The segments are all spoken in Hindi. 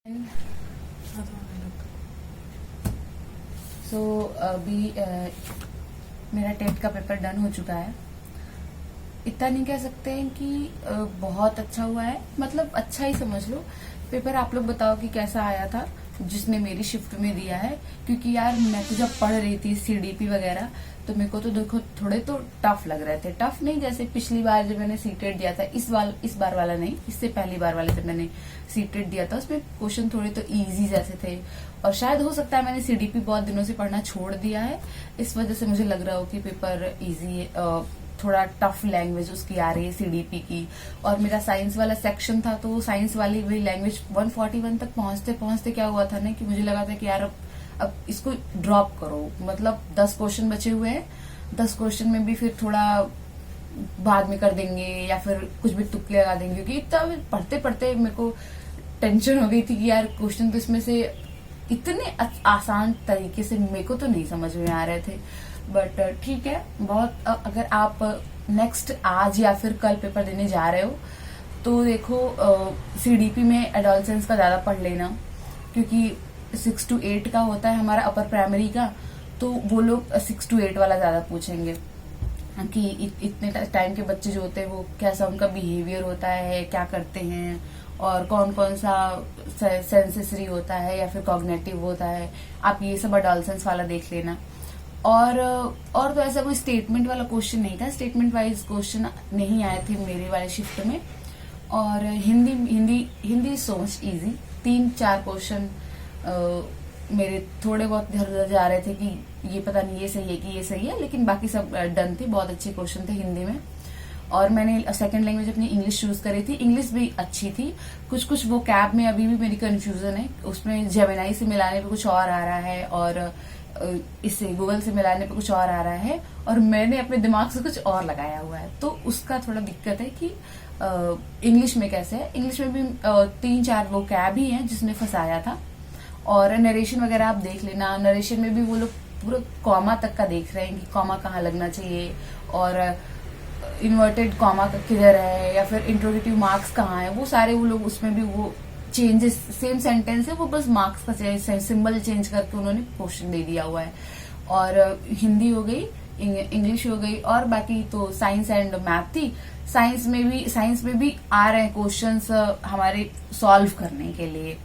सो अभी मेरा टेट का पेपर डन हो चुका है। इतना नहीं कह सकते हैं कि बहुत अच्छा हुआ है, मतलब अच्छा ही समझ लो। पेपर आप लोग बताओ कि कैसा आया था जिसने मेरी शिफ्ट में दिया है, क्योंकि यार मैं तो जब पढ़ रही थी सीडीपी वगैरह तो मेरे को तो देखो थोड़े तो टफ लग रहे थे। टफ नहीं जैसे पिछली बार जब मैंने सीटेट दिया था, इस बार वाला नहीं, इससे पहली बार वाले जब मैंने सीटेट दिया था उसमें क्वेश्चन थोड़े तो इजी जैसे थे। और शायद हो सकता है मैंने सीडीपी बहुत दिनों से पढ़ना छोड़ दिया है, इस वजह से मुझे लग रहा हो कि पेपर इजी थोड़ा टफ लैंग्वेज उसकी आ रही है सीडीपी की। और मेरा साइंस वाला सेक्शन था तो साइंस वाली वही लैंग्वेज 141 तक पहुंचते पहुंचते क्या हुआ था ना कि मुझे लगा था कि यार अब इसको ड्रॉप करो, मतलब 10 क्वेश्चन बचे हुए हैं, 10 क्वेश्चन में भी फिर थोड़ा बाद में कर देंगे या फिर कुछ भी तुक्के लगा देंगे, क्योंकि इतना पढ़ते पढ़ते मेरे को टेंशन हो गई थी कि यार क्वेश्चन तो इसमें से इतने आसान तरीके से मेरे को तो नहीं समझ में आ रहे थे। बट ठीक है, बहुत अगर आप नेक्स्ट आज या फिर कल पेपर देने जा रहे हो तो देखो सीडीपी में एडोलसेंस का ज्यादा पढ़ लेना, क्योंकि 6 to 8 का होता है हमारा अपर प्राइमरी का, तो वो लोग 6 to 8 वाला ज्यादा पूछेंगे कि इतने टाइम के बच्चे जो होते हैं वो कैसा उनका बिहेवियर होता है, क्या करते हैं और कौन कौन सा सेंसेसरी होता है या फिर कॉग्निटिव होता है। आप ये सब एडोलसेंस वाला देख लेना। और तो ऐसा कोई स्टेटमेंट वाला क्वेश्चन नहीं था, स्टेटमेंट वाइज क्वेश्चन नहीं आए थे मेरे वाले शिफ्ट में। और Hindi so much easy, 3-4 question मेरे थोड़े बहुत इधर उधर जा रहे थे कि ये पता नहीं ये सही है कि ये सही है, लेकिन बाकी सब डन थे, बहुत अच्छे क्वेश्चन थे हिंदी में। और मैंने सेकंड लैंग्वेज अपनी इंग्लिश चूज करी थी, इंग्लिश भी अच्छी थी। कुछ वो कैब में अभी भी मेरी कंफ्यूजन है, उसमें जेमिनाई से मिलाने पे कुछ और आ रहा है और इससे गूगल से मिलाने पे कुछ और आ रहा है, और मैंने अपने दिमाग से कुछ और लगाया हुआ है, तो उसका थोड़ा दिक्कत है कि इंग्लिश में कैसे है। इंग्लिश में भी 3-4 वो कैब ही हैं जिसने फंसाया था। और नरेशन वगैरह आप देख लेना, नरेशन में भी वो लोग पूरा कॉमा तक का देख रहे हैं कि कॉमा कहाँ लगना चाहिए और इन्वर्टेड कॉमा किधर है या फिर इंट्रोगेटिव मार्क्स कहाँ है, वो सारे वो लोग उसमें भी वो चेंजेस, सेम सेंटेंस है वो बस मार्क्स का सिंबल चेंज करके उन्होंने क्वेश्चन दे दिया हुआ है। और हिंदी हो गई, इंग्लिश हो गई, और बाकी तो साइंस एंड मैथ थी। साइंस में भी आ रहे हैं क्वेश्चंस हमारे सॉल्व करने के लिए।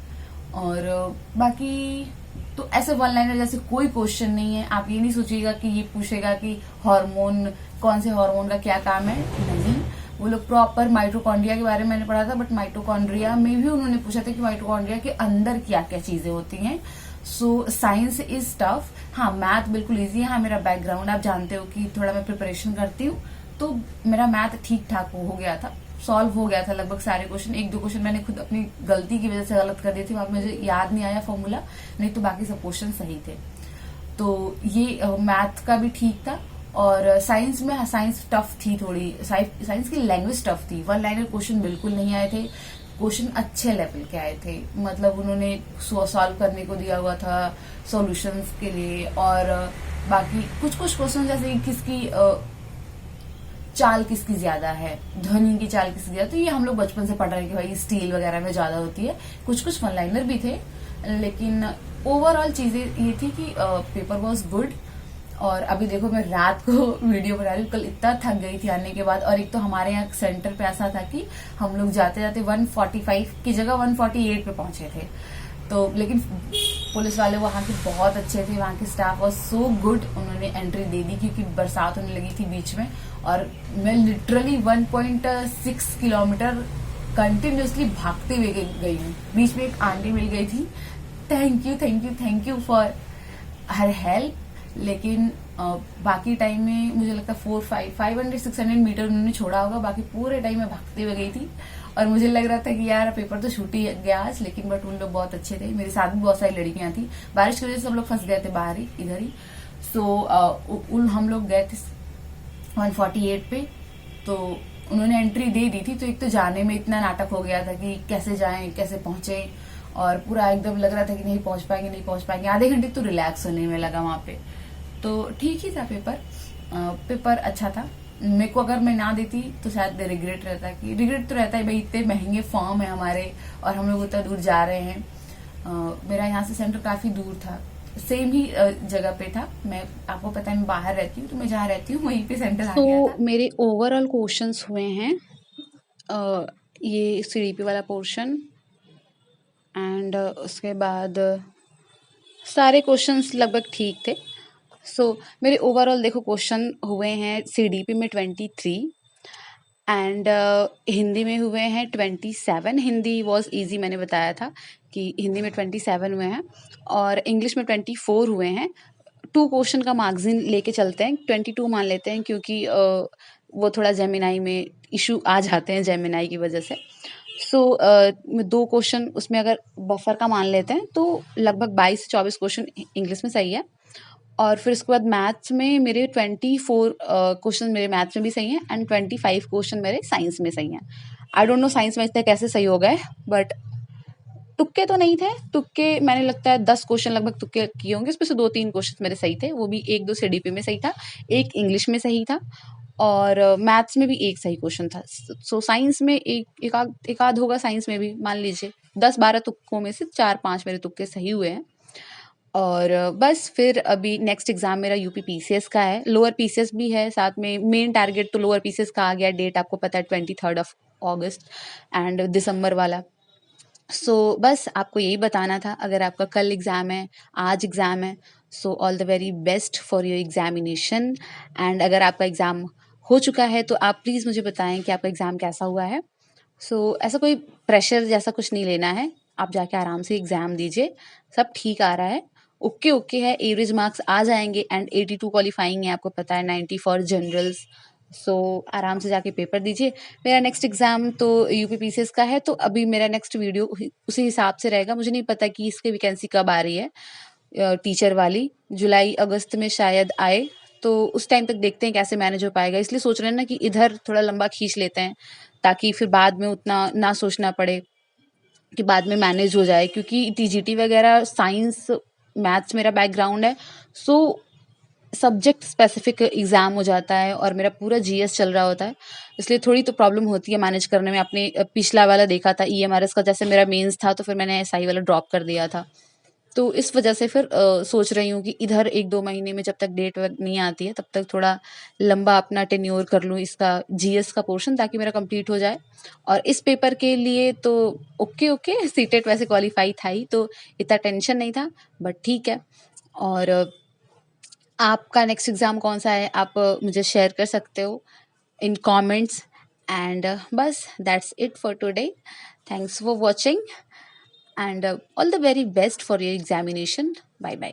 और बाकी तो ऐसे वन लाइनर जैसे कोई क्वेश्चन नहीं है। आप ये नहीं सोचिएगा कि ये पूछेगा कि हार्मोन, कौन से हार्मोन का क्या काम है, नहीं। वो लोग प्रॉपर माइटोकॉन्ड्रिया के बारे में मैंने पढ़ा था, बट माइटोकॉन्ड्रिया में भी उन्होंने पूछा था कि माइटोकॉन्ड्रिया के अंदर क्या क्या चीजें होती हैं। So science is tough. हाँ, मैथ बिल्कुल इजी है। हाँ, मेरा बैकग्राउंड आप जानते हो कि थोड़ा मैं प्रिपरेशन करती हूँ, तो मेरा मैथ ठीक ठाक हो गया था, सॉल्व हो गया था लगभग सारे क्वेश्चन। 1-2 क्वेश्चन मैंने खुद अपनी गलती की वजह से गलत कर दी थी, वहां मुझे याद नहीं आया फॉर्मूला, नहीं तो बाकी सब क्वेश्चन सही थे। तो ये मैथ का भी ठीक था। और साइंस में, साइंस टफ थी थोड़ी, साइंस की लैंग्वेज टफ थी। वन लाइनर क्वेश्चन बिल्कुल नहीं आए थे, क्वेश्चन अच्छे लेवल के आए थे, मतलब उन्होंने सॉल्व करने को दिया हुआ था सॉल्यूशंस के लिए। और बाकी कुछ क्वेश्चन जैसे किसकी चाल किसकी ज्यादा है, ध्वनि की चाल किसकी ज्यादा, तो ये हम लोग बचपन से पढ़ रहे हैं कि भाई स्टील वगैरह में ज्यादा होती है। कुछ वन लाइनर भी थे, लेकिन ओवरऑल चीजें ये थी कि पेपर वॉज गुड। और अभी देखो मैं रात को वीडियो बना रही हूँ, कल इतना थक गई थी आने के बाद। और एक तो हमारे यहाँ सेंटर पे ऐसा था कि हम लोग जाते जाते 145 की जगह 148 पे पहुंचे थे। तो लेकिन पुलिस वाले वहां के बहुत अच्छे थे, वहां के स्टाफ वाज सो गुड, उन्होंने एंट्री दे दी क्योंकि बरसात होने लगी थी बीच में। और मैं लिटरली 1.6 किलोमीटर कंटिन्यूसली भागते हुए गई हूँ। बीच में एक आंटी मिल गई थी, thank you for her help. लेकिन बाकी टाइम में मुझे लगता है 500-600 मीटर उन्होंने छोड़ा होगा, बाकी पूरे टाइम में भागते हुए गई थी। और मुझे लग रहा था कि यार पेपर तो छूट ही गया आज, लेकिन बट उन लोग बहुत अच्छे थे। मेरे साथ भी बहुत सारी लड़कियां थी, बारिश की वजह से सब लोग फंस गए थे बाहर ही, इधर ही। सो हम लोग गए थे 148 पे, तो उन्होंने एंट्री दे दी थी। तो एक तो जाने में इतना नाटक हो गया था कि कैसे जाएं, कैसे पहुंचे, और पूरा एकदम लग रहा था कि नहीं पहुंच पाएंगे। आधे घंटे तो रिलैक्स होने में लगा वहां पे। तो ठीक ही था पेपर अच्छा था। मेरे को अगर मैं ना देती तो शायद रिग्रेट रहता, कि रिग्रेट तो रहता है भाई, इतने महंगे फॉर्म है हमारे और हम लोग उतना दूर जा रहे हैं। मेरा यहाँ से सेंटर काफी दूर था, सेम ही जगह पे था। मैं, आपको पता है मैं बाहर रहती हूँ, तो मैं जहाँ रहती हूँ वहीं पे सेंटर आ तो गया था। मेरे ओवरऑल क्वेश्चंस हुए हैं ये सीडीपी वाला पोर्शन, एंड उसके बाद सारे क्वेश्चंस लगभग ठीक थे। मेरे ओवरऑल देखो क्वेश्चन हुए हैं सीडीपी में 23, एंड हिंदी में हुए हैं 27। हिंदी वॉज इजी, मैंने बताया था कि हिंदी में 27 हुए हैं, और इंग्लिश में 24 हुए हैं। 2 क्वेश्चन का मार्जिन लेके चलते हैं, 22 मान लेते हैं, क्योंकि वो थोड़ा जेमिनाई में इशू आ जाते हैं जेमिनाई की वजह से। 2 क्वेश्चन उसमें अगर बफर का मान लेते हैं तो लगभग 22 से 24 क्वेश्चन इंग्लिश में सही है। और फिर उसके बाद मैथ्स में मेरे 24 क्वेश्चन मेरे मैथ्स में भी सही हैं, एंड 25 क्वेश्चन मेरे साइंस में सही हैं। आई डोंट नो साइंस में इतने कैसे सही हो गए, बट तुक्के तो नहीं थे। तुक्के मैंने लगता है 10 क्वेश्चन लगभग तुक्के किए होंगे, उसमें से 2-3 क्वेश्चन मेरे सही थे, वो भी 1-2 सीडीपी में सही था, एक इंग्लिश में सही था, और मैथ्स में भी एक सही क्वेश्चन था। साइंस में एक आध होगा, साइंस में भी मान लीजिए 10-12 तुक्कों में से 4-5 मेरे तुक्के सही हुए हैं। और बस फिर अभी नेक्स्ट एग्ज़ाम मेरा यूपी पीसीएस का है, लोअर पीसीएस भी है साथ में। मेन टारगेट तो लोअर पीसीएस का आ गया, डेट आपको पता है 23 ऑफ अगस्त एंड दिसंबर वाला। बस आपको यही बताना था। अगर आपका कल एग्ज़ाम है, आज एग्ज़ाम है, all the very best for your examination. And अगर आपका एग्ज़ाम हो चुका है तो आप प्लीज़ मुझे बताएं कि आपका एग्ज़ाम कैसा हुआ है। ऐसा कोई प्रेशर जैसा कुछ नहीं लेना है, आप जाके आराम से एग्ज़ाम दीजिए, सब ठीक आ रहा है, ओके ओके है, एवरेज मार्क्स आ जाएंगे, एंड 82 क्वालिफाइंग है, आपको पता है 90 फॉर जनरल्स। आराम से जाके पेपर दीजिए। मेरा नेक्स्ट एग्ज़ाम तो यूपी पीसीएस का है, तो अभी मेरा नेक्स्ट वीडियो उसी हिसाब से रहेगा। मुझे नहीं पता कि इसकी वैकेंसी कब आ रही है, टीचर वाली जुलाई अगस्त में शायद आए, तो उस टाइम तक देखते हैं कैसे मैनेज हो पाएगा। इसलिए सोच रहे हैं ना कि इधर थोड़ा लंबा खींच लेते हैं, ताकि फिर बाद में उतना ना सोचना पड़े, कि बाद में मैनेज हो जाए, क्योंकि टीजीटी वगैरह साइंस मैथ्स मेरा बैकग्राउंड है, सो सब्जेक्ट स्पेसिफिक एग्ज़ाम हो जाता है, और मेरा पूरा जीएस चल रहा होता है, इसलिए थोड़ी तो प्रॉब्लम होती है मैनेज करने में। आपने पिछला वाला देखा था ईएमआरएस का, जैसे मेरा मेंस था तो फिर मैंने एसआई वाला ड्रॉप कर दिया था, तो इस वजह से फिर सोच रही हूँ कि इधर 1-2 महीने में जब तक डेट नहीं आती है तब तक थोड़ा लंबा अपना टेन्योर कर लूँ इसका जीएस का पोर्शन, ताकि मेरा कंप्लीट हो जाए। और इस पेपर के लिए तो ओके ओके, सीटेट वैसे क्वालिफाई था ही, तो इतना टेंशन नहीं था, बट ठीक है। और आपका नेक्स्ट एग्ज़ाम कौन सा है, आप मुझे शेयर कर सकते हो इन कमेंट्स। एंड बस that's it for today. Thanks for watching, and all the very best for your examination. Bye bye.